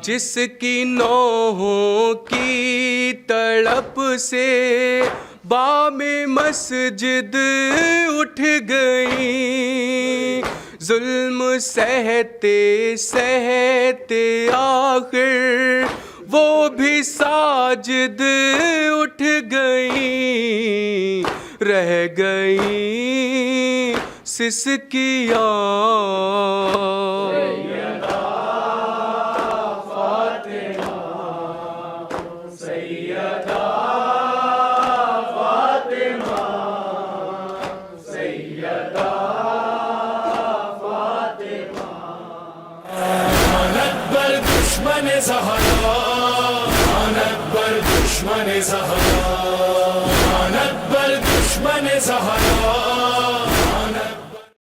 جس کی نوحوں کی تڑپ سے بام مسجد اٹھ گئی، ظلم سہتے سہتے آخر وہ بھی ساجد اٹھ گئی، رہ گئی سسکیاں دشمن زہرا، لعنت بر دشمن زہرا، لعنت بر دشمن زہرا،